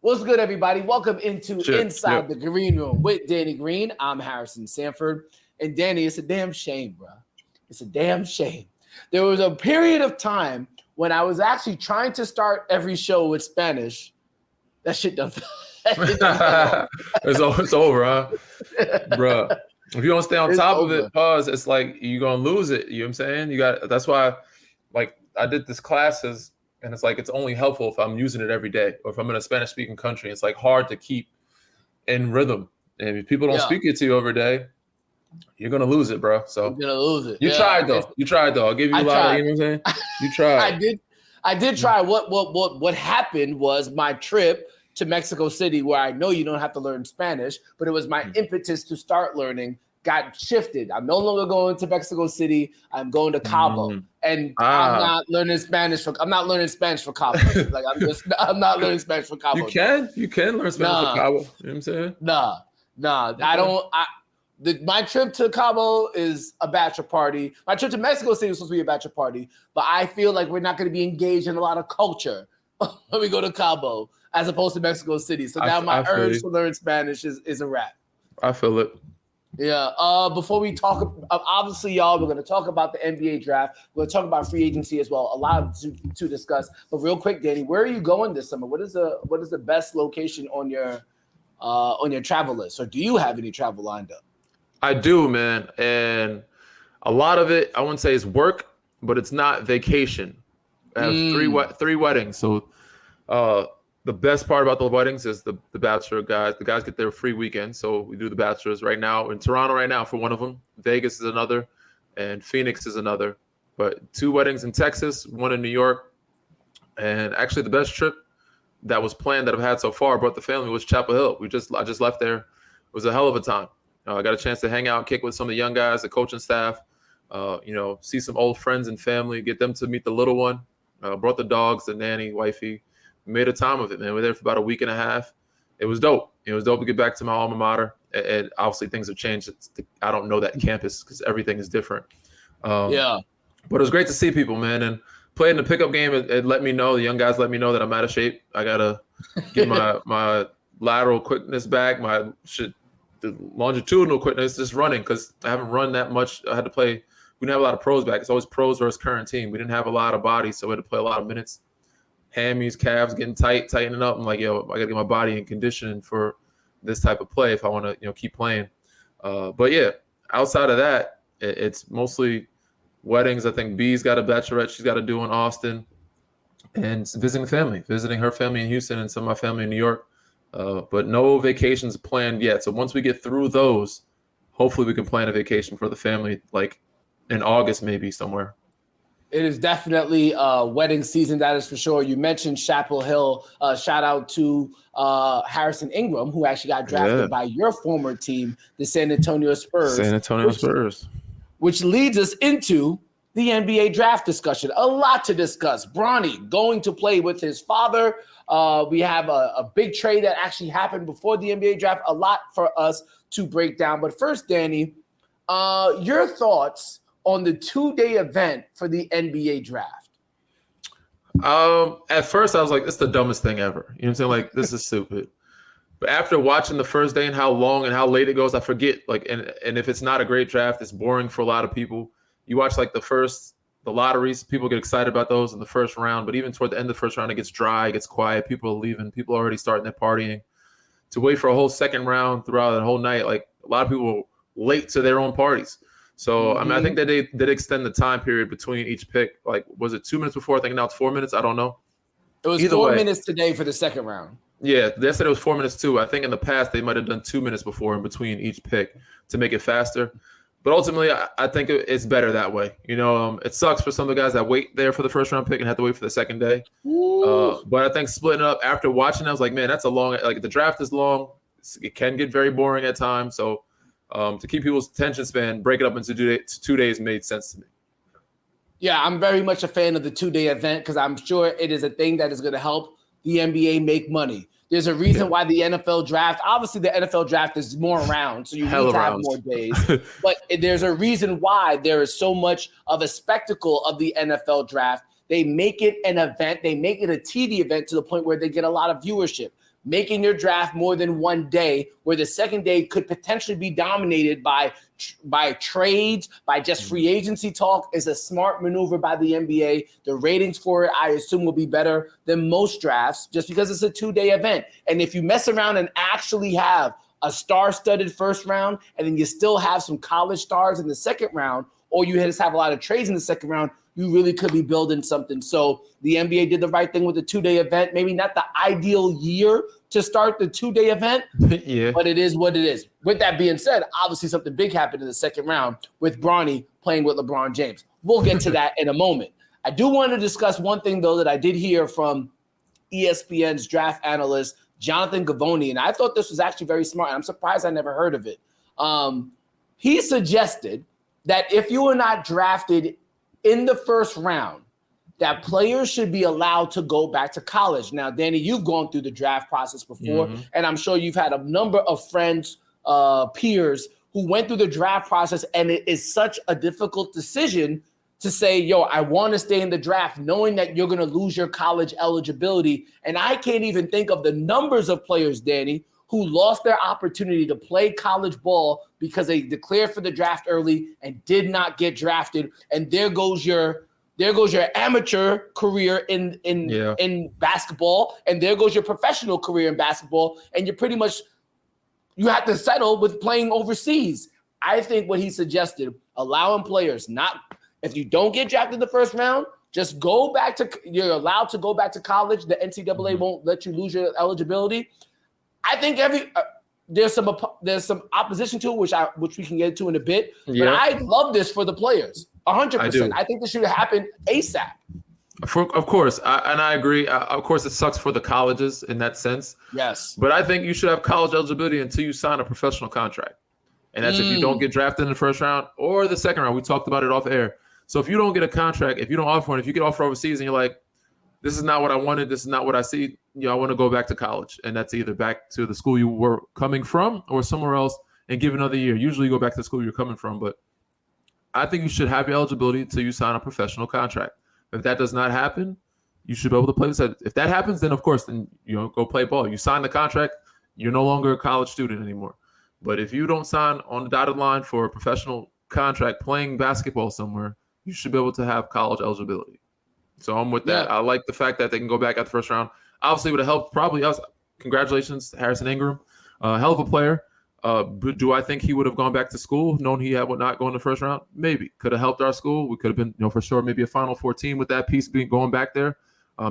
What's good, everybody? Welcome into Sure. Inside the Green Room with Danny Green. I'm Harrison Sanford. And Danny, it's a damn shame, bro. It's a damn shame. There was a period of time when I was actually trying to start every show with Spanish. That shit done. It's over, huh? Bro. If you don't stay on top of it, it's like you're gonna lose it. You know what I'm saying? That's why, like, I did this classes, and it's like it's only helpful if I'm using it every day, or if I'm in a Spanish speaking country. It's like hard to keep in rhythm. And if people don't speak it to you every day, you're gonna lose it, bro. So you're gonna lose it. You tried though. I'll give you a lot of, you know what I'm saying? You tried. I did try. What happened was my trip to Mexico City, where I know you don't have to learn Spanish, but it was my impetus to start learning, got shifted. I'm no longer going to Mexico City. I'm going to Cabo. And I'm not learning Spanish for Cabo. Like I'm not learning Spanish for Cabo. You can learn Spanish for Cabo. You know what I'm saying? Nah. I don't. My trip to Cabo is a bachelor party. My trip to Mexico City was supposed to be a bachelor party, but I feel like we're not going to be engaged in a lot of culture when we go to Cabo, as opposed to Mexico City. So now my urge to learn Spanish is a wrap. I feel it. Yeah. Before we talk, obviously, y'all, we're going to talk about the NBA draft. We're going to talk about free agency as well. A lot to discuss. But real quick, Danny, where are you going this summer? What is the best location on your travel list, or do you have any travel lined up? I do, man, and a lot of it I wouldn't say is work, but it's not vacation. I have three weddings, so the best part about the weddings is the bachelor guys. The guys get their free weekend, so we do the bachelors right now in Toronto right now for one of them. Vegas is another, and Phoenix is another. But 2 weddings in Texas, 1 in New York, and actually the best trip that was planned that I've had so far brought the family was Chapel Hill. I just left there. It was a hell of a time. I got a chance to hang out, kick with some of the young guys, the coaching staff, see some old friends and family, get them to meet the little one. Brought the dogs, the nanny, wifey. Made a time of it, man. We were there for about a week and a half. It was dope. It was dope to get back to my alma mater. And obviously things have changed. I don't know that campus because everything is different. But it was great to see people, man. And playing the pickup game, it let me know, the young guys let me know that I'm out of shape. I got to get my lateral quickness back, the longitudinal quickness, just running, because I haven't run that much. I had to play. We didn't have a lot of pros back. It's always pros versus current team. We didn't have a lot of bodies, so we had to play a lot of minutes. Hammies, calves getting tightening up. I'm like, I got to get my body in condition for this type of play if I want to, keep playing. But yeah, outside of that, it's mostly weddings. I think B's got a bachelorette she's got to do in Austin, and visiting her family in Houston and some of my family in New York. But no vacations planned yet. So once we get through those, hopefully we can plan a vacation for the family, like in August, maybe somewhere. It is definitely wedding season, that is for sure. You mentioned Chapel Hill. Shout out to Harrison Ingram, who actually got drafted by your former team, the San Antonio Spurs. Which leads us into the NBA draft discussion. A lot to discuss. Bronny going to play with his father. We have a big trade that actually happened before the NBA draft. A lot for us to break down. But first, Danny, your thoughts on the 2-day event for the NBA draft? At first, I was like, it's the dumbest thing ever. You know what I'm saying? Like, this is stupid. But after watching the first day and how long and how late it goes, I forget. Like, and if it's not a great draft, it's boring for a lot of people. You watch like the lotteries, people get excited about those in the first round. But even toward the end of the first round, it gets dry, it gets quiet. People are leaving. People are already starting their partying. To wait for a whole second round throughout the whole night, like a lot of people were late to their own parties. So, I mean, I think that they did extend the time period between each pick. Like, was it 2 minutes before? I think now it's 4 minutes. I don't know. It was 4 minutes today for the second round. Yeah, they said it was 4 minutes too. I think in the past they might have done 2 minutes before in between each pick to make it faster. But ultimately, I think it's better that way. It sucks for some of the guys that wait there for the first round pick and have to wait for the second day. But I think splitting up after watching, I was like, man, that's a long. Like the draft is long. It can get very boring at times. So. To keep people's attention span, break it up into 2 days made sense to me. Yeah, I'm very much a fan of the 2-day event because I'm sure it is a thing that is going to help the NBA make money. There's a reason why the NFL draft, obviously the NFL draft is more around, so you need to have more days. But there's a reason why there is so much of a spectacle of the NFL draft. They make it an event. They make it a TV event to the point where they get a lot of viewership. making your draft more than one day, where the second day could potentially be dominated by trades, by just free agency talk, is a smart maneuver by the NBA. The ratings for it, I assume, will be better than most drafts just because it's a 2-day event. And if you mess around and actually have a star-studded first round, and then you still have some college stars in the second round, or you just have a lot of trades in the second round, you really could be building something. So the NBA did the right thing with the 2-day event. Maybe not the ideal year to start the 2-day event, but it is what it is. With that being said, obviously something big happened in the second round with Bronny playing with LeBron James. We'll get to that in a moment. I do want to discuss one thing, though, that I did hear from ESPN's draft analyst, Jonathan Gavoni, and I thought this was actually very smart. I'm surprised I never heard of it. He suggested that if you were not drafted in the first round, that players should be allowed to go back to college. Now, Danny, you've gone through the draft process before, and I'm sure you've had a number of friends, peers who went through the draft process, and it is such a difficult decision to say, yo, I want to stay in the draft knowing that you're going to lose your college eligibility. And I can't even think of the numbers of players, Danny, who lost their opportunity to play college ball because they declared for the draft early and did not get drafted. And there goes your amateur career in basketball, and there goes your professional career in basketball, and you have to settle with playing overseas. I think what he suggested, allowing players if you don't get drafted in the first round, just you're allowed to go back to college. The NCAA won't let you lose your eligibility. I think there's some opposition to it, which we can get into in a bit. But I love this for the players, 100%. I think this should happen ASAP. Of course, I agree. Of course, it sucks for the colleges in that sense. Yes, but I think you should have college eligibility until you sign a professional contract, and that's if you don't get drafted in the first round or the second round. We talked about it off air. So if you don't get a contract, if you don't offer one, if you get offered overseas and you're like, this is not what I wanted, this is not what I see, I want to go back to college. And that's either back to the school you were coming from or somewhere else and give another year. Usually you go back to the school you're coming from. But I think you should have your eligibility until you sign a professional contract. If that does not happen, you should be able to play. If that happens, then of course, then go play ball. You sign the contract, you're no longer a college student anymore. But if you don't sign on the dotted line for a professional contract playing basketball somewhere, you should be able to have college eligibility. So I'm with that. I like the fact that they can go back at the first round. Obviously, would have helped probably us. Congratulations, Harrison Ingram. Hell of a player. But do I think he would have gone back to school knowing he would not go in the first round? Maybe. Could have helped our school. We could have been, for sure, maybe a Final Four team with that piece going back there.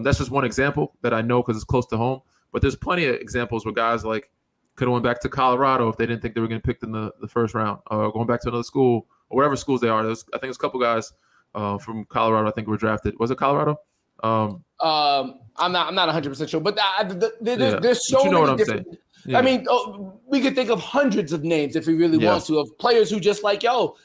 That's just one example that I know because it's close to home. But there's plenty of examples where guys like could have went back to Colorado if they didn't think they were getting picked in the first round, or going back to another school or whatever schools they are. I think there's a couple guys from Colorado I think were drafted. Was it Colorado? I'm not 100% sure, but there's so many different. I mean, we could think of hundreds of names if we really want to, of players who just like,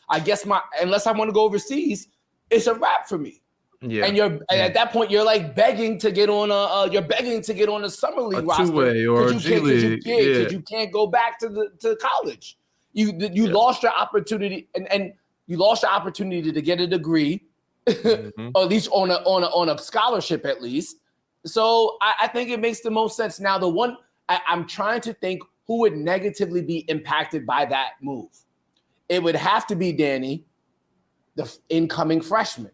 I guess unless I want to go overseas, it's a wrap for me. Yeah. And at that point you're like begging to get on a summer league roster, two-way or G League, because you can't go back to college. You lost your opportunity, and you lost your opportunity to get a degree, or at least on a scholarship at least. So I think it makes the most sense. Now, the one I'm trying to think who would negatively be impacted by that move. It would have to be, Danny, the incoming freshman.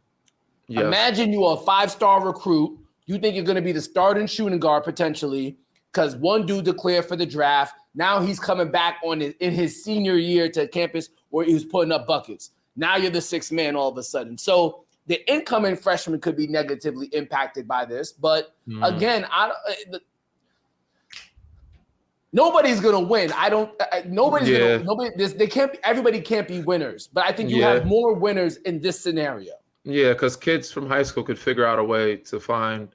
Yes. Imagine you are a 5-star recruit. You think you're going to be the starting shooting guard potentially because one dude declared for the draft. Now he's coming back in his senior year to campus where he was putting up buckets. Now you're the 6th man all of a sudden. So the incoming freshman could be negatively impacted by this. But again, nobody's gonna win. Everybody can't be winners. But I think you have more winners in this scenario. Yeah, because kids from high school could figure out a way to find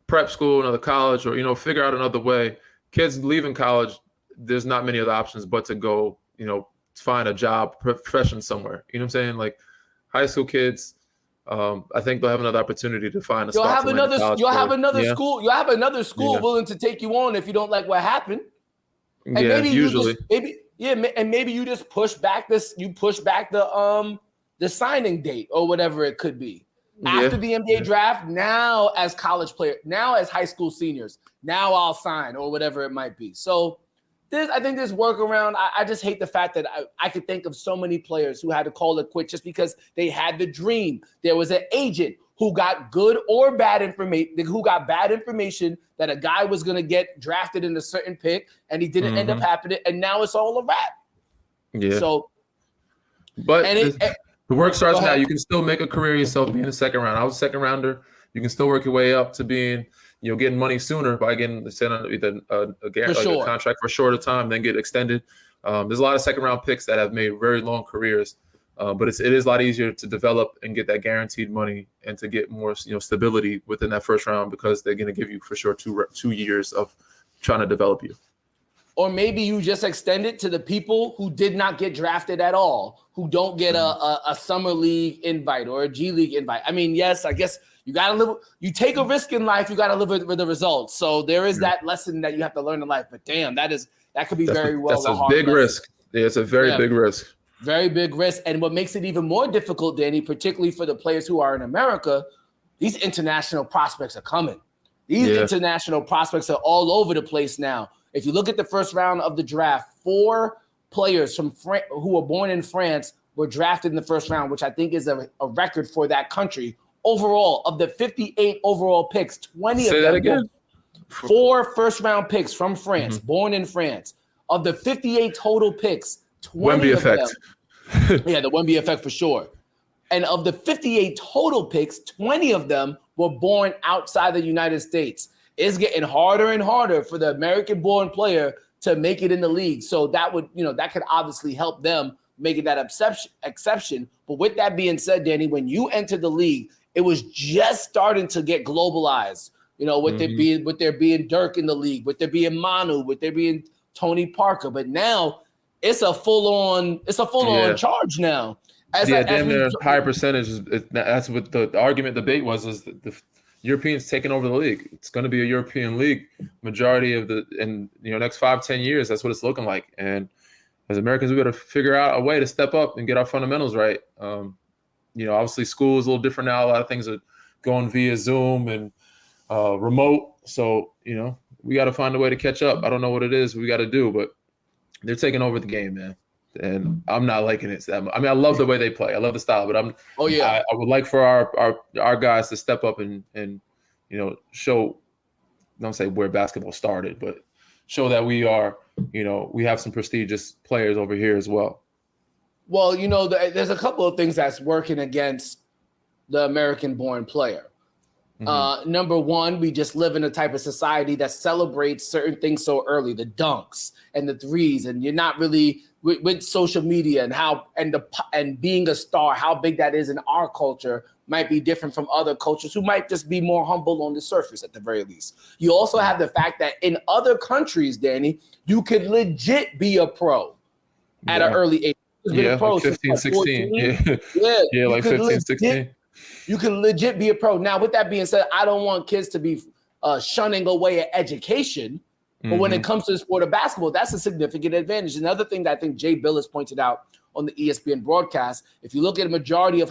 prep school, another college, or figure out another way. Kids leaving college, there's not many other options but to go, find a job, profession somewhere. You know what I'm saying? Like high school kids, I think they'll have another opportunity to find a spot. You'll have another school willing to take you on if you don't like what happened. And maybe you just push back the signing date or whatever it could be. After the NBA draft, now as college player, now as high school seniors, now I'll sign or whatever it might be. So I think there's workaround. I just hate the fact that I could think of so many players who had to call it quit just because they had the dream. There was an agent who got good or bad information, who got bad information that a guy was going to get drafted in a certain pick, and he didn't end up happening, and now it's all a wrap. Yeah. So, but the work starts now. You can still make a career yourself being a second round. I was a second rounder. You can still work your way up to being, getting money sooner by getting sent on either a contract for a shorter time, then get extended. There's a lot of second round picks that have made very long careers. But it is a lot easier to develop and get that guaranteed money and to get more stability within that first round because they're going to give you for sure 2 years of trying to develop you. Or maybe you just extend it to the people who did not get drafted at all, who don't get a summer league invite or a G League invite. I mean, yes, I guess you got to live. You take a risk in life. You got to live with the results. So there is that lesson that you have to learn in life. But damn, that could be very well. That's a big risk. Yeah, it's a very big risk. Very big risk. And what makes it even more difficult, Danny, particularly for the players who are in America, these international prospects are coming. These international prospects are all over the place now. If you look at the first round of the draft, 4 players from who were born in France were drafted in the first round, which I think is a record for that country. Overall, of the 58 overall picks, 20 of them, 4 first-round picks from France, born in France. Of the 58 total picks, 20 of them. Yeah, the Wemby effect for sure. And of the 58 total picks, 20 of them were born outside the United States. It's getting harder and harder for the American-born player to make it in the league. So that would, that could obviously help them making that exception. But with that being said, Danny, when you entered the league, it was just starting to get globalized. With there being Dirk in the league, with there being Manu, with there being Tony Parker. But now it's a full-on charge now. Damn near higher percentage. That's what the argument debate was, is the Europeans taking over the league. It's going to be a European league majority of next 5-10 years. That's what it's looking like. And as Americans, we got to figure out a way to step up and get our fundamentals right. Obviously school is a little different now. A lot of things are going via Zoom and remote. So, we got to find a way to catch up. I don't know what it is we got to do, but they're taking over the game, man. And I'm not liking it. I mean, I love the way they play. I love the style, but I would like for our guys to step up and show, don't say where basketball started, but show that we are, we have some prestigious players over here as well. Well, there's a couple of things that's working against the American-born player. Number one, we just live in a type of society that celebrates certain things so early, the dunks and the threes, and you're not really with social media and being a star, how big that is in our culture might be different from other cultures who might just be more humble on the surface at the very least. You also have the fact that in other countries, Danny, you could legit be a pro at an early age. Yeah, like 15, 16. Yeah, like 15, 16. You can legit be a pro. Now, with that being said, I don't want kids to be shunning away at education. But when it comes to the sport of basketball, that's a significant advantage. Another thing that I think Jay Billis pointed out on the ESPN broadcast, if you look at a majority of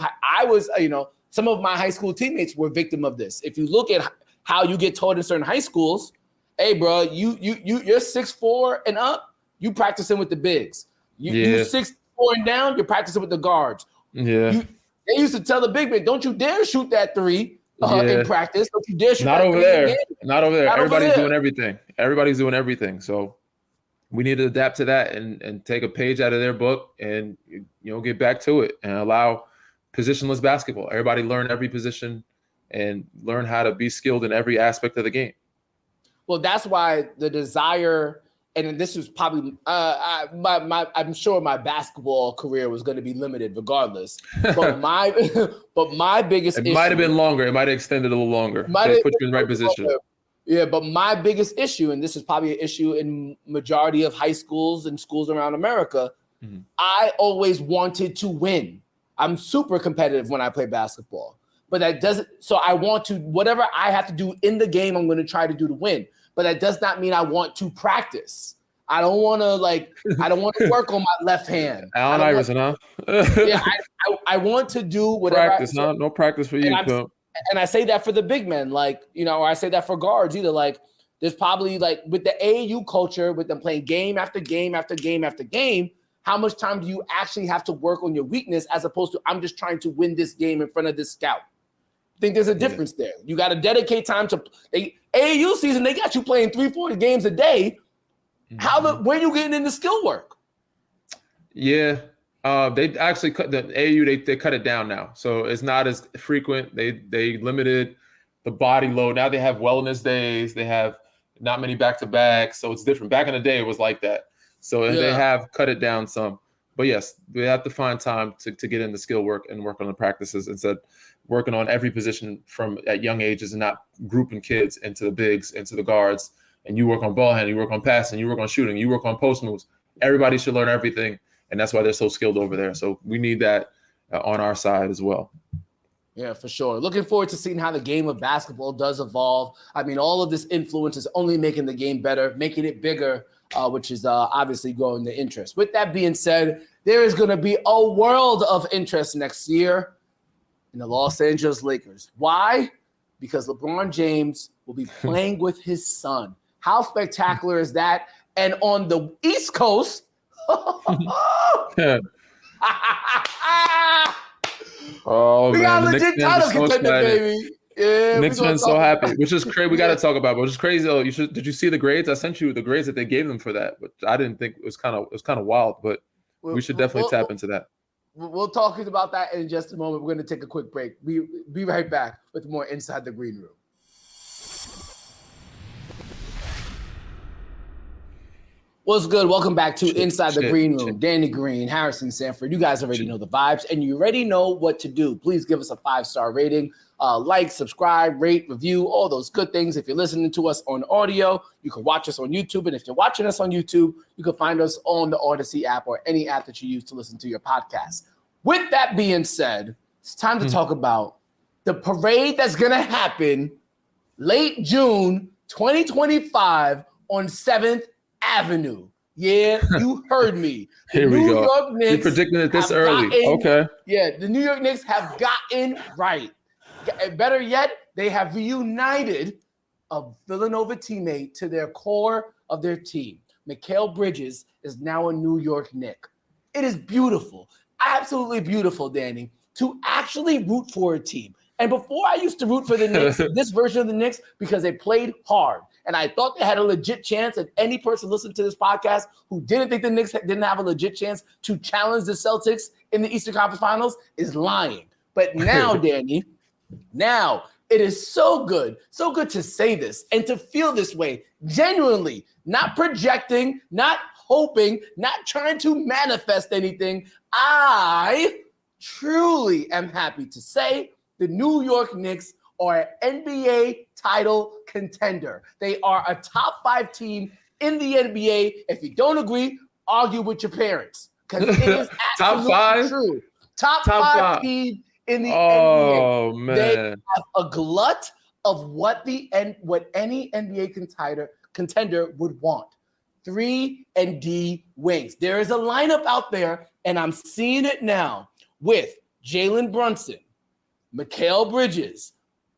some of my high school teammates were victim of this. If you look at how you get taught in certain high schools, hey, bro, you're 6'4" and up, you practicing with the bigs. You're 6'4" and down, you're practicing with the guards. Yeah. They used to tell the big man, don't you dare shoot that three in practice. Don't you dare shoot Not that over three there. Not over there. Not Everybody's over there. doing everything. Everybody's doing everything. So we need to adapt to that and take a page out of their book and get back to it and allow positionless basketball. Everybody learn every position and learn how to be skilled in every aspect of the game. Well, that's why the desire, and this was probably I'm sure my basketball career was going to be limited regardless. But my biggest issue, might have been longer. It might have extended a little longer. They put you in the right position. Yeah, but my biggest issue, and this is probably an issue in majority of high schools and schools around America, I always wanted to win. I'm super competitive when I play basketball, but that doesn't. So I want to, whatever I have to do in the game, I'm going to try to do to win. But that does not mean I want to practice. I don't want to work on my left hand. Allen Iverson, huh? Yeah, I want to do whatever. Practice, huh? No practice for you, Pimp. And I say that for the big men, like, or I say that for guards either. Like, there's probably, like, with the AAU culture, with them playing game after game after game after game, how much time do you actually have to work on your weakness as opposed to I'm just trying to win this game in front of this scout? I think there's a difference there. You got to dedicate time to AAU season. They got you playing 3-4 games a day. When you getting into skill work? Yeah. They actually cut the AAU. They cut it down now, so it's not as frequent. They limited the body load. Now they have wellness days. They have not many back-to-backs, so it's different. Back in the day, it was like that. So they have cut it down some. But yes, we have to find time to get into skill work and work on the practices instead working on every position from at young ages and not grouping kids into the bigs, into the guards. And you work on ball handling, you work on passing, you work on shooting, you work on post moves. Everybody should learn everything. And that's why they're so skilled over there. So we need that on our side as well. Yeah, for sure. Looking forward to seeing how the game of basketball does evolve. I mean, all of this influence is only making the game better, making it bigger, which is obviously growing the interest. With that being said, there is going to be a world of interest next year in the Los Angeles Lakers. Why? Because LeBron James will be playing with his son. How spectacular is that? And on the East Coast, we got a legit title contender, baby. Yeah, Knicks fans so happy, which is crazy. We got to talk about, which is crazy. Though, did you see the grades? I sent you the grades that they gave them for that, but I didn't think it was kind of wild. But we should definitely tap into that. We'll talk about that in just a moment. We're going to take a quick break. We'll be right back with more Inside the Green Room. What's good? Welcome back to Inside the Green Room. Danny Green, Harrison Sanford. You guys already know the vibes, and you already know what to do. Please give us a 5-star rating. Like, subscribe, rate, review, all those good things. If you're listening to us on audio, you can watch us on YouTube. And if you're watching us on YouTube, you can find us on the Audacy app or any app that you use to listen to your podcast. With that being said, it's time to talk about the parade that's going to happen late June 2025 on 7th Avenue. Yeah, you heard me. Here we go. York Knicks, you're predicting it this early. Okay. Yeah, the New York Knicks have gotten right. Better yet, they have reunited a Villanova teammate to their core of their team. Mikal Bridges is now a New York Knick. It is beautiful, absolutely beautiful, Danny, to actually root for a team. And before I used to root for the Knicks, this version of the Knicks, because they played hard. And I thought they had a legit chance. And any person listening to this podcast who didn't think the Knicks didn't have a legit chance to challenge the Celtics in the Eastern Conference Finals is lying. But now, Danny, now it is so good to say this and to feel this way, genuinely, not projecting, not hoping, not trying to manifest anything. I truly am happy to say the New York Knicks are an NBA title contender. They are a top 5 team in the NBA. If you don't agree, argue with your parents, because it is top 5 true. Top 5 team in the NBA. Man. They have a glut of what any NBA contender would want. 3-and-D wings. There is a lineup out there, and I'm seeing it now with Jalen Brunson, Mikal Bridges,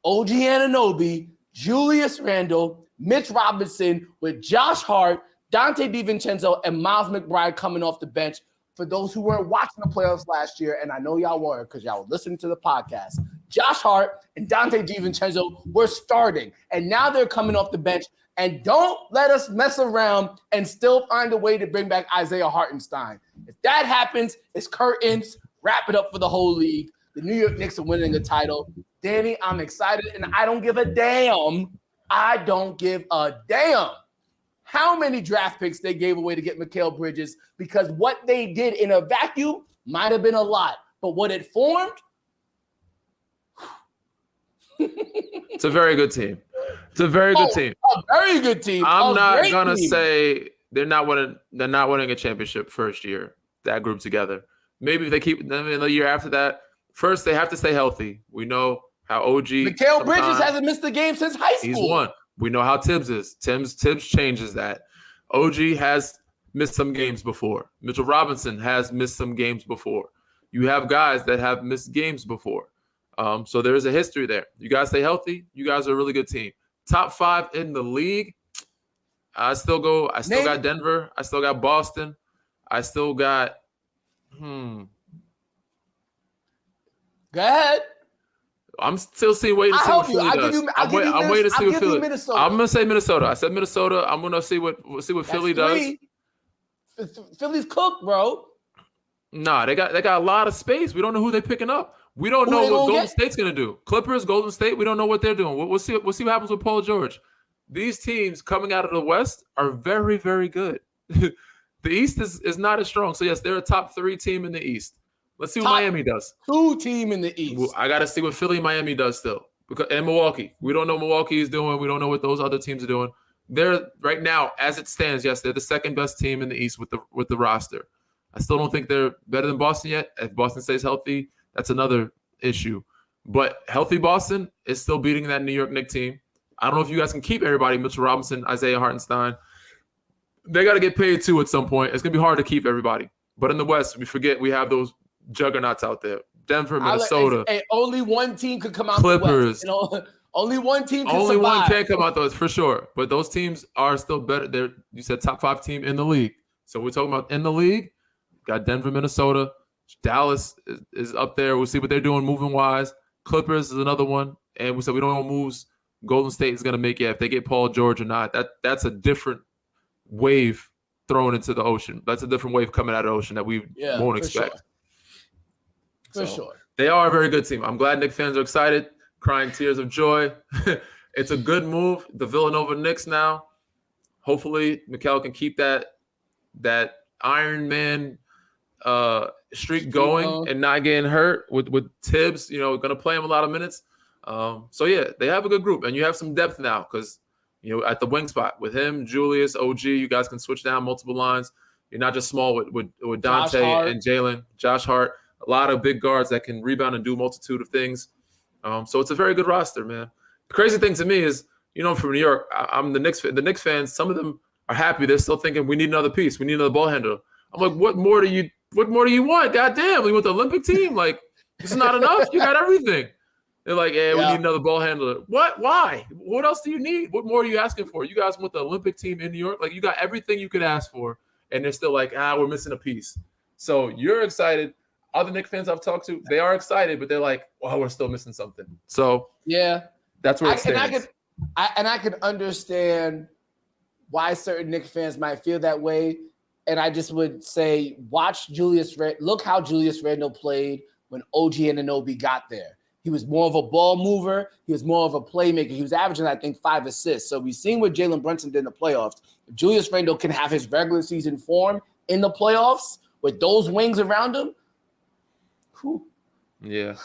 OG Anunoby, Julius Randle, Mitch Robinson, with Josh Hart, Dante DiVincenzo, and Miles McBride coming off the bench. For those who weren't watching the playoffs last year, and I know y'all were because y'all were listening to the podcast, Josh Hart and Dante DiVincenzo were starting, and now they're coming off the bench. And don't let us mess around and still find a way to bring back Isaiah Hartenstein. If that happens, it's curtains. Wrap it up for the whole league. The New York Knicks are winning a title. Danny, I'm excited, and I don't give a damn. I don't give a damn how many draft picks they gave away to get Mikal Bridges, because what they did in a vacuum might have been a lot, but what it formed, it's a very good team. It's a very good team. A very good team. I'm not gonna say they're not winning a championship first year. That group together. Maybe if they keep them in the year after that. First, they have to stay healthy. We know how OG. Mikal Bridges hasn't missed a game since high school. He's won. We know how Tibbs is. Tibbs changes that. OG has missed some games before. Mitchell Robinson has missed some games before. You have guys that have missed games before. So there is a history there. You guys stay healthy. You guys are a really good team. Top 5 in the league. I still got Denver. I still got Boston. I still got Go ahead. I'm still waiting to see what Philly does. I'm waiting to see what Philly. I'm gonna say Minnesota. I said Minnesota. I'm gonna see what Philly does. Philly's cooked, bro. Nah, they got a lot of space. We don't know who they're picking up. We don't know what Golden State's gonna do. Clippers, Golden State. We don't know what they're doing. We'll see. We'll see what happens with Paul George. These teams coming out of the West are very, very good. The East is not as strong. So yes, they're a top 3 team in the East. Let's see what Miami does. 2 team in the East. Well, I got to see what Philly and Miami does still. And Milwaukee. We don't know what Milwaukee is doing. We don't know what those other teams are doing. They're right now, as it stands, yes, they're the second best team in the East with the roster. I still don't think they're better than Boston yet. If Boston stays healthy, that's another issue. But healthy Boston is still beating that New York Knicks team. I don't know if you guys can keep everybody, Mitchell Robinson, Isaiah Hartenstein. They got to get paid too at some point. It's going to be hard to keep everybody. But in the West, we forget we have those juggernauts out there. Denver, Minnesota. Only one team could come out Clippers. the West. Only one team can survive. One can come out the West for sure. But those teams are still better. You said top 5 team in the league. So we're talking about in the league. Got Denver, Minnesota. Dallas is up there. We'll see what they're doing moving wise. Clippers is another one. And we said we don't know what moves Golden State is going to make yet. If they get Paul George or not, that's a different wave thrown into the ocean. That's a different wave coming out of the ocean that we won't expect. Sure. For sure. They are a very good team. I'm glad Knicks fans are excited, crying tears of joy. It's a good move. The Villanova Knicks now. Hopefully, Mikel can keep that Iron Man streak going and not getting hurt with Tibbs, going to play him a lot of minutes. So, yeah, they have a good group. And you have some depth now because, at the wing spot with him, Julius, OG, you guys can switch down multiple lines. You're not just small with Dante and Jalen, Josh Hart. A lot of big guards that can rebound and do a multitude of things. So it's a very good roster, man. The crazy thing to me is, I'm from New York. I'm the Knicks fans. Some of them are happy. They're still thinking we need another piece. We need another ball handler. I'm like, what more do you want? Goddamn, we want the Olympic team. Like, this is not enough. You got everything. They're like, we need another ball handler. What? Why? What else do you need? What more are you asking for? You guys want the Olympic team in New York? Like, you got everything you could ask for, and they're still like, we're missing a piece. So you're excited. Other Knicks fans I've talked to, they are excited, but they're like, we're still missing something. So that's where it stands. I can understand why certain Knicks fans might feel that way. And I just would say, look how Julius Randle played when OG Anunoby got there. He was more of a ball mover. He was more of a playmaker. He was averaging, I think, 5 assists. So we've seen what Jalen Brunson did in the playoffs. If Julius Randle can have his regular season form in the playoffs with those wings around him, yeah.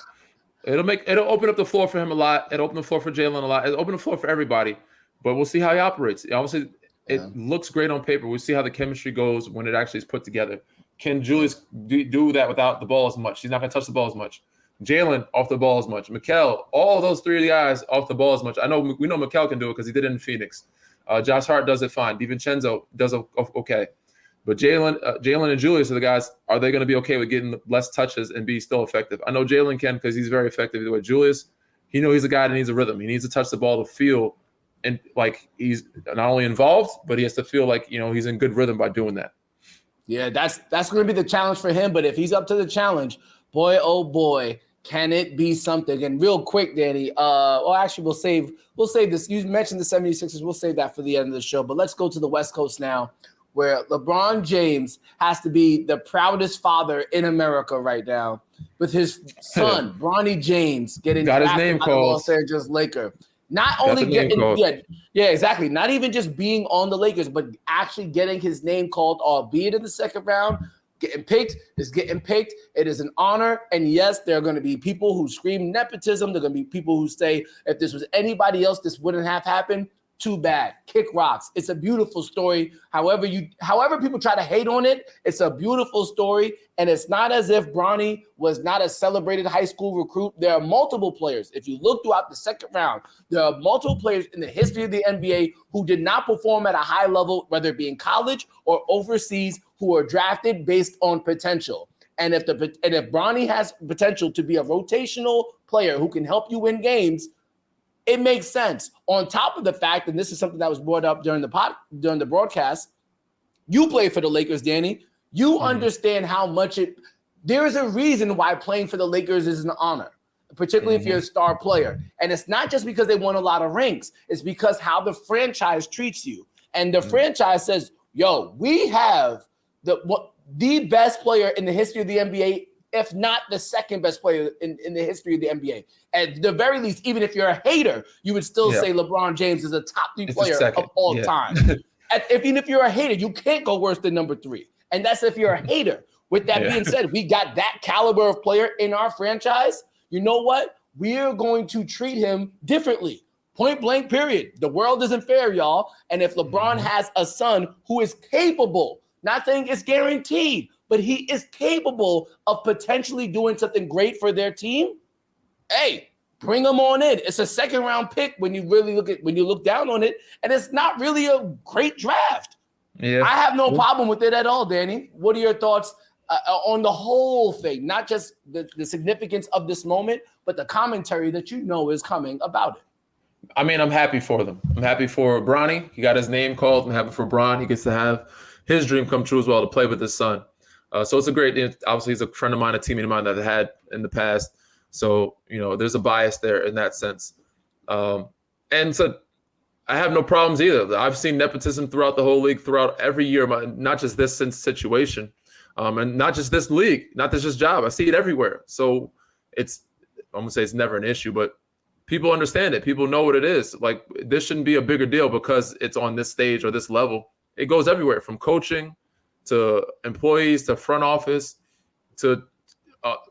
It'll open up the floor for him a lot. It'll open the floor for Jalen a lot. It'll open the floor for everybody. But we'll see how he operates. Obviously, it looks great on paper. We'll see how the chemistry goes when it actually is put together. Can Julius do that without the ball as much? He's not going to touch the ball as much. Jalen off the ball as much. Mikel, all those 3 guys off the ball as much. We know Mikel can do it because he did it in Phoenix. Josh Hart does it fine. DiVincenzo does it okay. But Jalen and Julius are the guys. Are they going to be okay with getting less touches and be still effective? I know Jalen can because he's very effective either way. Julius, he's a guy that needs a rhythm. He needs to touch the ball to feel and like he's not only involved, but he has to feel like he's in good rhythm by doing that. Yeah, that's going to be the challenge for him. But if he's up to the challenge, boy, oh boy, can it be something? And real quick, Danny. Actually, we'll save this. You mentioned the 76ers. We'll save that for the end of the show. But let's go to the West Coast now, where LeBron James has to be the proudest father in America right now with his son, Bronny James, getting got his name called Los Angeles Laker. Not only exactly. Not even just being on the Lakers, but actually getting his name called, albeit in the second round, getting picked. It is an honor. And yes, there are going to be people who scream nepotism. There are going to be people who say, if this was anybody else, this wouldn't have happened. too bad. Kick rocks. It's a beautiful story. However people try to hate on it, it's a beautiful story. And it's not as if Bronny was not a celebrated high school recruit. There are multiple players. If you look throughout the second round, there are multiple players in the history of the NBA who did not perform at a high level, whether it be in college or overseas, who are drafted based on potential. And if Bronny has potential to be a rotational player who can help you win games, it makes sense. On top of the fact, and this is something that was brought up during the broadcast, you play for the Lakers, Danny. You understand how much there is a reason why playing for the Lakers is an honor, particularly if you're a star player. And it's not just because they won a lot of rings. It's because how the franchise treats you. And the franchise says, yo, we have the best player in the history of the NBA, if not the second best player in the history of the NBA. At the very least, even if you're a hater, you would still say LeBron James is a top 3 player of all time. Even if you're a hater, you can't go worse than number 3. And that's if you're a hater. With that being said, we got that caliber of player in our franchise. You know what? We're going to treat him differently. Point blank, period. The world isn't fair, y'all. And if LeBron has a son who is capable, not saying it's guaranteed, but he is capable of potentially doing something great for their team, hey, bring him on in. It's a second round pick when you look down on it, and it's not really a great draft. Yeah, I have no problem with it at all, Danny. What are your thoughts on the whole thing? Not just the significance of this moment, but the commentary that you know is coming about it. I mean, I'm happy for them. I'm happy for Bronny. He got his name called. I'm happy for Bron. He gets to have his dream come true as well, to play with his son. So it's a great, obviously he's a friend of mine, a teammate of mine that I had in the past. So, there's a bias there in that sense. And so I have no problems either. I've seen nepotism throughout the whole league, throughout every year, not just this situation, and not just this league, not this job. I see it everywhere. So I'm going to say it's never an issue, but people understand it. People know what it is. Like, this shouldn't be a bigger deal because it's on this stage or this level. It goes everywhere, from coaching to employees to front office to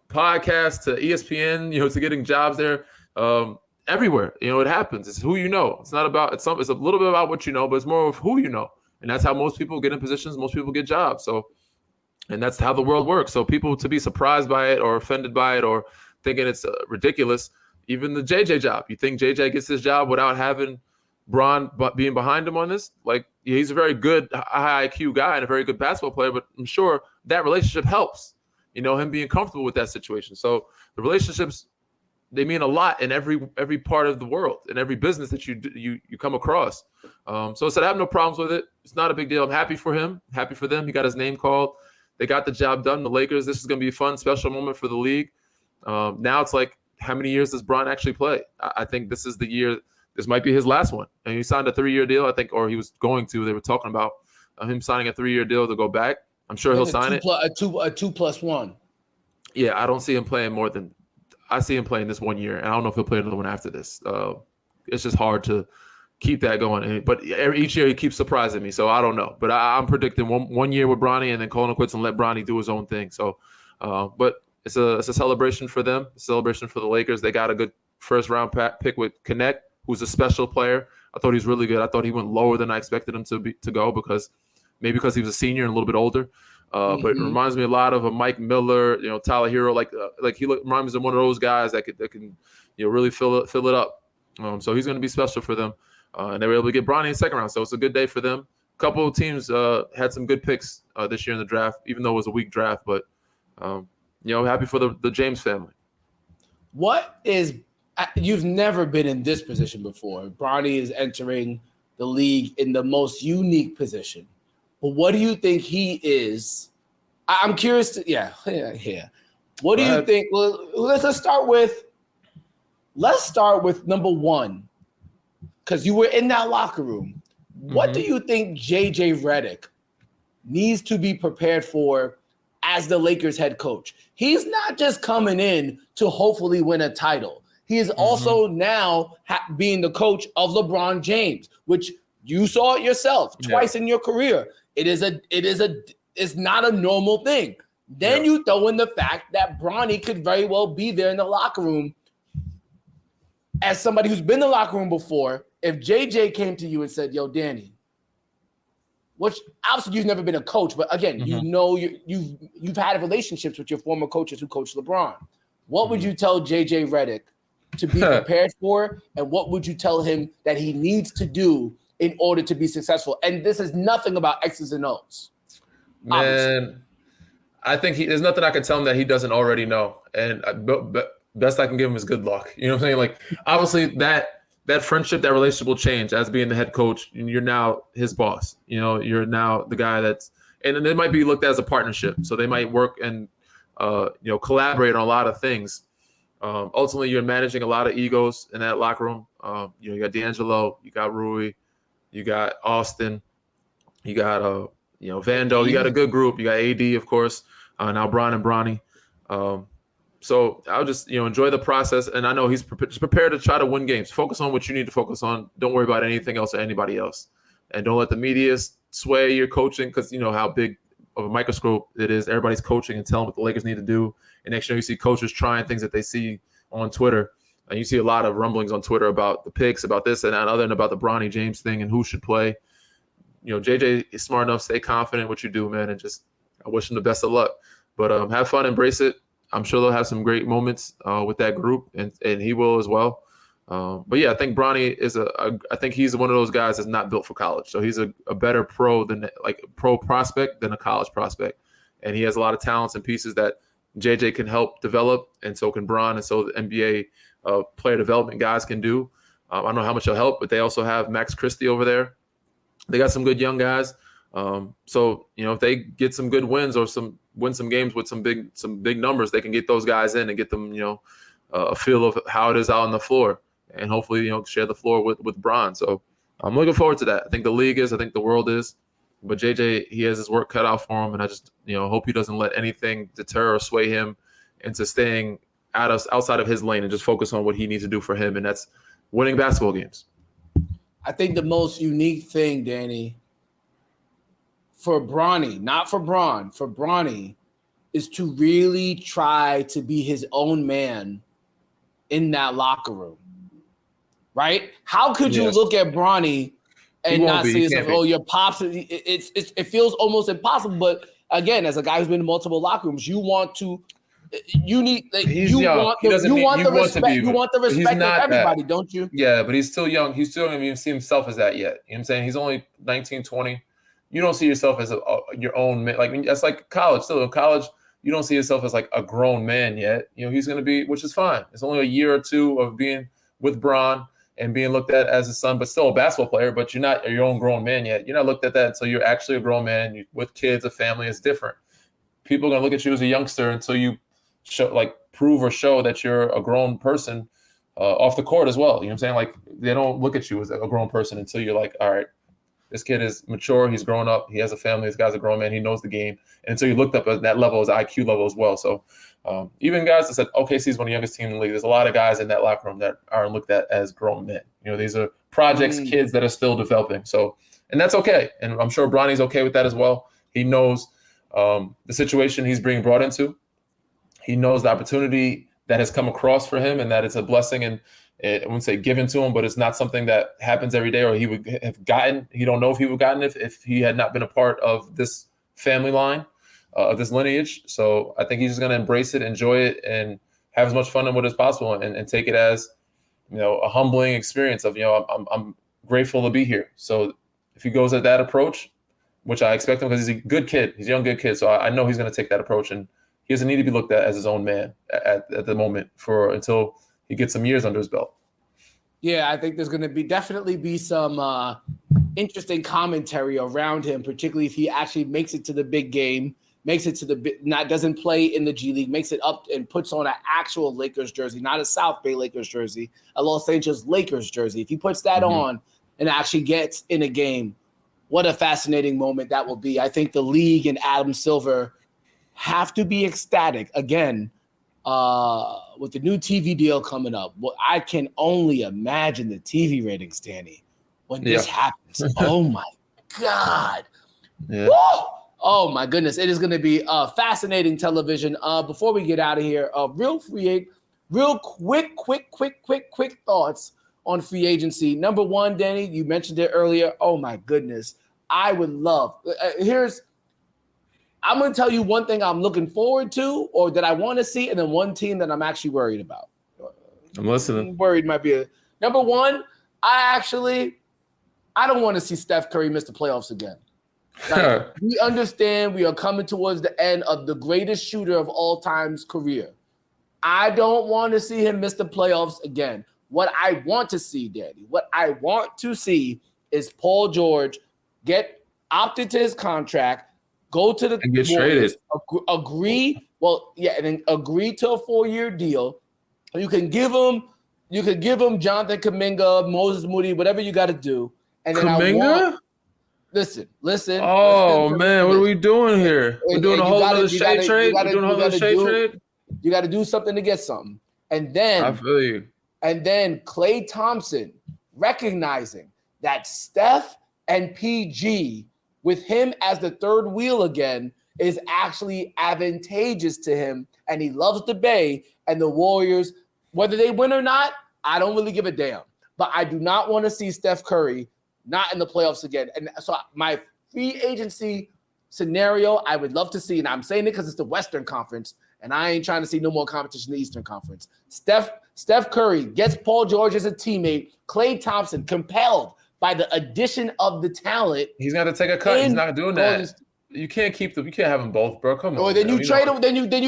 podcasts to ESPN, to getting jobs there. Everywhere, it happens. It's who you know. It's not about, it's a little bit about what you know, but it's more of who you know. And that's how most people get in positions. Most people get jobs. So, and that's how the world works. So people to be surprised by it or offended by it or thinking it's ridiculous. Even the JJ job. You think JJ gets his job without having Bron being behind him on this? Like, he's a very good high IQ guy and a very good basketball player, but I'm sure that relationship helps, him being comfortable with that situation. So the relationships, they mean a lot in every part of the world, in every business that you come across. So I said I have no problems with it. It's not a big deal. I'm happy for him, happy for them. He got his name called. They got the job done. The Lakers, this is going to be a fun, special moment for the league. Now it's like, how many years does Bron actually play? I think this is the year. This might be his last one. And he signed a 3-year deal, I think, or he was going to. They were talking about him signing a 3-year deal to go back. I'm sure he'll sign it. A 2+1. Yeah, I don't see him playing more than – I see him playing this 1 year. And I don't know if he'll play another one after this. It's just hard to keep that going. But each year he keeps surprising me, so I don't know. But I'm predicting one year with Bronny and then calling it quits and let Bronny do his own thing. So, but it's a celebration for them, a celebration for the Lakers. They got a good first-round pick with Connect, who's a special player. I thought he was really good. I thought he went lower than I expected him to go because he was a senior and a little bit older. But it reminds me a lot of a Mike Miller, Tyler Hero. Like he reminds me of one of those guys that can really fill it up. So he's going to be special for them. And they were able to get Bronny in the second round. So it's a good day for them. A couple of teams had some good picks this year in the draft, even though it was a weak draft. But happy for the James family. You've never been in this position before. Bronny is entering the league in the most unique position. But what do you think he is? I'm curious to, yeah. What do you think? Well, let's start with number one, because you were in that locker room. What do you think JJ Redick needs to be prepared for as the Lakers head coach? He's not just coming in to hopefully win a title. He is also now being the coach of LeBron James, which you saw it yourself twice in your career. It's not a normal thing. Then you throw in the fact that Bronny could very well be there in the locker room as somebody who's been in the locker room before, if JJ came to you and said, "Yo, Danny," which obviously you've never been a coach, but again, you've had relationships with your former coaches who coached LeBron. What would you tell JJ Redick to be prepared for, and what would you tell him that he needs to do in order to be successful? And this is nothing about X's and O's. Man, obviously. I think there's nothing I can tell him that he doesn't already know. And best I can give him is good luck. You know what I'm saying? Like, obviously that friendship, that relationship will change as being the head coach. And you're now his boss. You know, you're now the guy and it might be looked at as a partnership. So they might work and, collaborate on a lot of things. Ultimately, you're managing a lot of egos in that locker room. You got D'Angelo, you got Rui, you got Austin, you got Vando. You got a good group. You got AD, of course. Now Bronny. So I'll just enjoy the process. And I know he's prepared to try to win games. Focus on what you need to focus on. Don't worry about anything else or anybody else. And don't let the media sway your coaching, because you know how big of a microscope it is. Everybody's coaching and telling what the Lakers need to do. And next year you see coaches trying things that they see on Twitter. And you see a lot of rumblings on Twitter about the picks, about this and that, other than about the Bronny James thing and who should play. JJ is smart enough, stay confident in what you do, man, and just I wish him the best of luck. But have fun, embrace it. I'm sure they'll have some great moments with that group, and he will as well. But yeah, I think Bronny is I think he's one of those guys that's not built for college. So he's a better pro prospect than a college prospect. And he has a lot of talents and pieces that JJ can help develop, and so can Bron, and so the NBA player development guys can do. I don't know how much he'll help, but they also have Max Christie over there. They got some good young guys. So if they get some good wins or win some games with some big numbers, they can get those guys in and get them, a feel of how it is out on the floor, and hopefully, share the floor with Bron. So I'm looking forward to that. I think the league is, I think the world is, but JJ, he has his work cut out for him. And I just, hope he doesn't let anything deter or sway him into staying outside of his lane and just focus on what he needs to do for him. And that's winning basketball games. I think the most unique thing, Danny, for Bronny, not for Bron, for Bronny, is to really try to be his own man in that locker room, right? How could you look at Bronny and not say yourself, "Oh, your pops"? It feels almost impossible. But again, as a guy who's been in multiple locker rooms, you want the respect of everybody, don't you? Yeah, but he's still young. He still doesn't even see himself as that yet. You know what I'm saying? He's only 19, 20. You don't see yourself as your own man. Like, that's like college. Still in college, you don't see yourself as like a grown man yet. He's going to be, which is fine. It's only a year or two of being with Bron and being looked at as a son, but still a basketball player. But you're not your own grown man yet. You're not looked at that until you're actually a grown man. You, with kids, a family, is different. People are going to look at you as a youngster until you prove or show that you're a grown person off the court as well. You know what I'm saying? Like, they don't look at you as a grown person until you're like, all right, this kid is mature. He's grown up. He has a family. This guy's a grown man. He knows the game. And until you looked up at that level, as IQ level as well. So even guys that said OKC is one of the youngest teams in the league, there's a lot of guys in that locker room that aren't looked at as grown men. These are projects, kids that are still developing. So, and that's okay. And I'm sure Bronny's okay with that as well. He knows the situation he's being brought into. He knows the opportunity that has come across for him, and that it's a blessing, and I wouldn't say given to him, but it's not something that happens every day, or he would have gotten. He don't know if he would have gotten it if he had not been a part of this family line, of this lineage. So I think he's just going to embrace it, enjoy it, and have as much fun in it as possible, and take it as, a humbling experience of, I'm grateful to be here. So if he goes at that approach, which I expect him, because he's a good kid, he's a young, good kid. So I know he's going to take that approach, and he doesn't need to be looked at as his own man at the moment until he gets some years under his belt. Yeah, I think there's going to definitely be some interesting commentary around him, particularly if he actually makes it to the big game, doesn't play in the G League, makes it up and puts on an actual Lakers jersey, not a South Bay Lakers jersey, a Los Angeles Lakers jersey. If he puts that on and actually gets in a game, what a fascinating moment that will be. I think the league and Adam Silver have to be ecstatic again with the new TV deal coming up. Well, I can only imagine the TV ratings, Danny, when this happens. Oh my God. Yeah. Woo! Oh my goodness. It is going to be fascinating television. Before we get out of here, real quick thoughts on free agency. Number one, Danny, you mentioned it earlier. Oh my goodness. I would love. I'm going to tell you one thing I'm looking forward to or that I want to see, and then one team that I'm actually worried about. I'm listening. Worried might be number one. I don't want to see Steph Curry miss the playoffs again. Like, we understand we are coming towards the end of the greatest shooter of all time's career. I don't want to see him miss the playoffs again. What I want to see, Daddy, is Paul George get opted to his contract, go to the and get traded. Agree. Well, yeah, and then agree to a 4-year deal. You can give him Jonathan Kuminga, Moses Moody, whatever you got to do. And then Kuminga? Listen. Oh, man, what are we doing here? We're doing a whole other shade trade? You got to do something to get something. And then I feel you. And then Klay Thompson recognizing that Steph and PG with him as the third wheel again is actually advantageous to him. And he loves the Bay and the Warriors. Whether they win or not, I don't really give a damn. But I do not want to see Steph Curry not in the playoffs again. And so my free agency scenario, I would love to see, and I'm saying it because it's the Western Conference, and I ain't trying to see no more competition in the Eastern Conference. Steph Curry gets Paul George as a teammate. Klay Thompson compelled by the addition of the talent. He's got to take a cut. He's not doing that. You can't have them both, bro. Come on. Or then you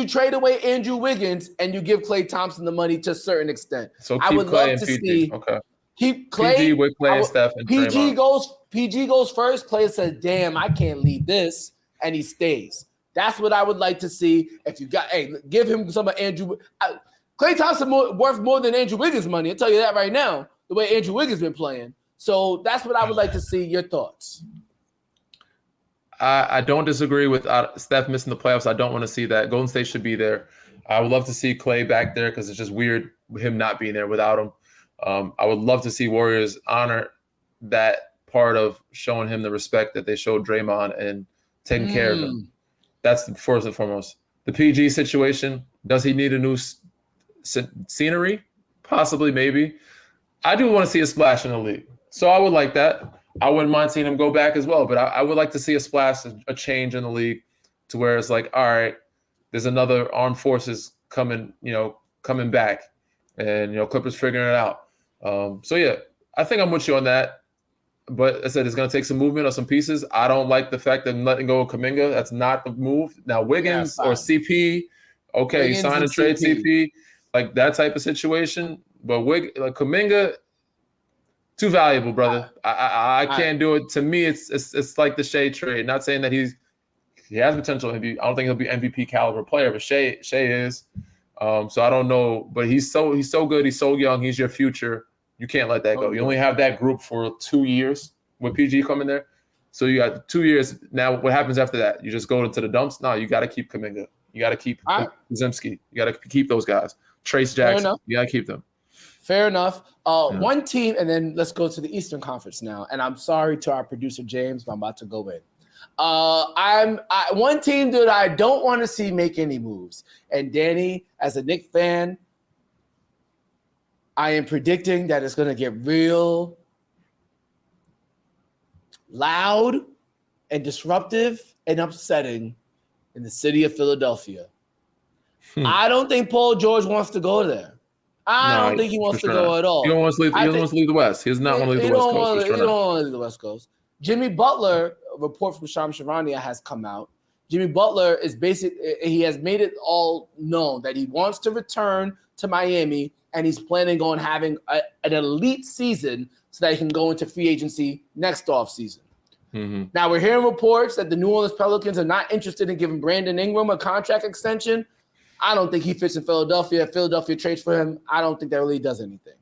trade away Andrew Wiggins and you give Klay Thompson the money to a certain extent. So I would love to see. Okay. Keep Klay. PG with Klay and Steph and PG goes first. Klay says, "Damn, I can't leave this," and he stays. That's what I would like to see. If you got, give him some of Andrew. Klay Thompson worth more than Andrew Wiggins' money. I'll tell you that right now. The way Andrew Wiggins been playing, so that's what I would like to see. Your thoughts? I don't disagree with Steph missing the playoffs. I don't want to see that. Golden State should be there. I would love to see Klay back there because it's just weird him not being there without him. I would love to see Warriors honor that part of showing him the respect that they showed Draymond and taking care of him. That's the first and foremost. The PG situation, does he need a new scenery? Possibly, maybe. I do want to see a splash in the league. So I would like that. I wouldn't mind seeing him go back as well, but I would like to see a splash, a change in the league to where it's like, all right, there's another armed forces coming back and, Clippers figuring it out. So yeah, I think I'm with you on that. But I said it's going to take some movement on some pieces. I don't like the fact that I'm letting go of Kuminga. That's not the move. Now Wiggins or CP, okay, Wiggins, you sign and trade CP, like that type of situation. But Kuminga, too valuable, brother. I can't do it. To me, it's like the Shea trade. Not saying that he has potential. I don't think he'll be MVP caliber player, but Shea is. So I don't know, but he's so good. He's so young. He's your future. You can't let that go. You only have that group for 2 years with PG coming there. So you got 2 years. Now what happens after that? You just go into the dumps? No, you got to keep Kuminga. You got to keep Zemski. You got to keep those guys. Trace Jackson. You got to keep them. Fair enough. One team, and then let's go to the Eastern Conference now. And I'm sorry to our producer, James, but I'm about to go in. One team that I don't want to see make any moves. And Danny, as a Knicks fan, I am predicting that it's going to get real loud and disruptive and upsetting in the city of Philadelphia. I don't think Paul George wants to go there. I don't think he wants to go at all. He don't want to leave the West. He does not want to leave the West Coast. He don't want to leave the West Coast. Jimmy Butler, a report from Shams Charania has come out. Jimmy Butler is he has made it all known that he wants to return to Miami, and he's planning on having an elite season so that he can go into free agency next offseason. Mm-hmm. Now, we're hearing reports that the New Orleans Pelicans are not interested in giving Brandon Ingram a contract extension. I don't think he fits in Philadelphia. If Philadelphia trades for him, I don't think that really does anything.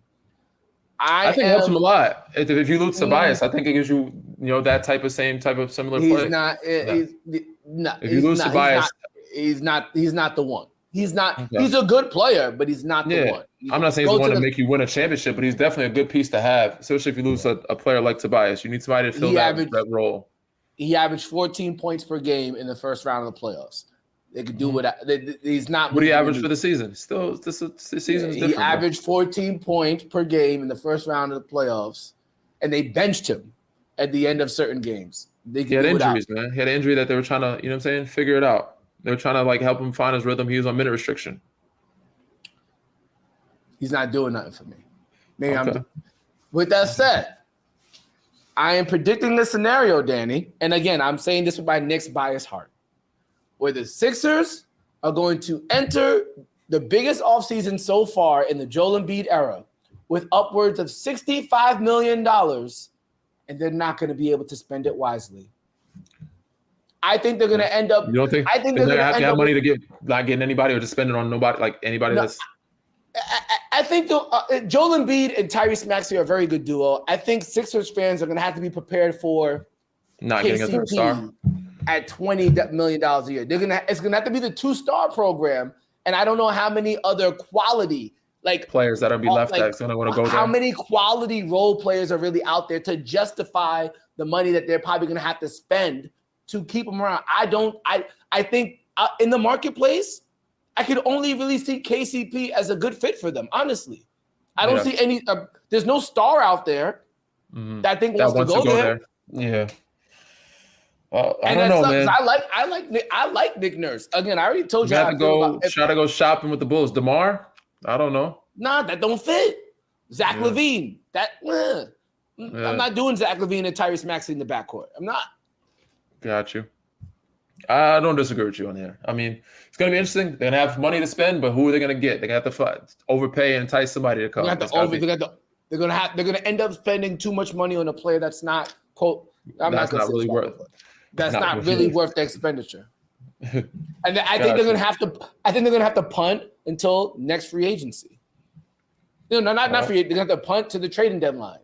I think it helps him a lot. If you lose Tobias, I think it gives you, that similar play. If you lose Tobias, he's not the one. He's not. Okay. He's a good player, but he's not the one. I'm not saying he's the one to make you win a championship, but he's definitely a good piece to have, especially if you lose a player like Tobias. You need somebody to fill that role. He averaged 14 points per game in the first round of the playoffs. They could do what he's not. What do you average for the season? Still, the season is different. He averaged 14 points per game in the first round of the playoffs, and they benched him at the end of certain games. He had injuries, man. He had an injury that they were trying to, you know what I'm saying, figure it out. They were trying to like help him find his rhythm. He was on minute restriction. He's not doing nothing for me. Maybe with that said, I am predicting the scenario, Danny. And again, I'm saying this with my Knicks bias heart, where the Sixers are going to enter the biggest offseason so far in the Joel Embiid era with upwards of $65 million, and they're not going to be able to spend it wisely. I think they're going to end up. You don't think? I think they're going to have money to give, not getting anybody or just spend it on nobody, like anybody that's. I think Joel Embiid and Tyrese Maxey are a very good duo. I think Sixers fans are going to have to be prepared for not getting a third star at $20 million a year. It's going to have to be the 2-star program, and I don't know how many other quality players that'll be left that's going to want to go there. How many quality role players are really out there to justify the money that they're probably going to have to spend to keep them around? I think in the marketplace, I could only really see KCP as a good fit for them, honestly. I don't see any there's no star out there that I think wants to go there. Yeah. I don't know, man. I like Nick Nurse. Again, I already told you how to try to go shopping with the Bulls. DeMar? I don't know. Nah, that don't fit. Zach LaVine. I'm not doing Zach LaVine and Tyrese Maxey in the backcourt. I'm not. Got you. I don't disagree with you on here. I mean, it's going to be interesting. They're going to have money to spend, but who are they going to get? They're going to have to overpay and entice somebody to come. They're going to end up spending too much money on a player that's not that's not really worth the expenditure. And I think they're going to have to punt until next free agency. Not free. They're going to have to punt to the trading deadline.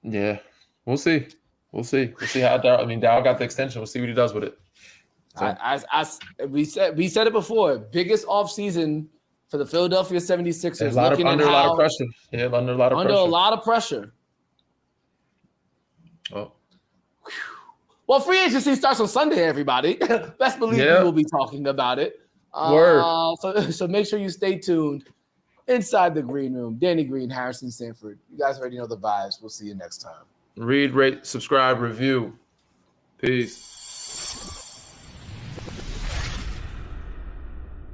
Yeah, we'll see. We'll see how Dow got the extension. We'll see what he does with it. So. We said it before. Biggest offseason for the Philadelphia 76ers. Under a lot of pressure. Yeah, under a lot of pressure. Oh. Well, free agency starts on Sunday, everybody. Best believe we will be talking about it. Word. So make sure you stay tuned inside the green room. Danny Green, Harrison Sanford. You guys already know the vibes. We'll see you next time. Read, rate, subscribe, review. Peace.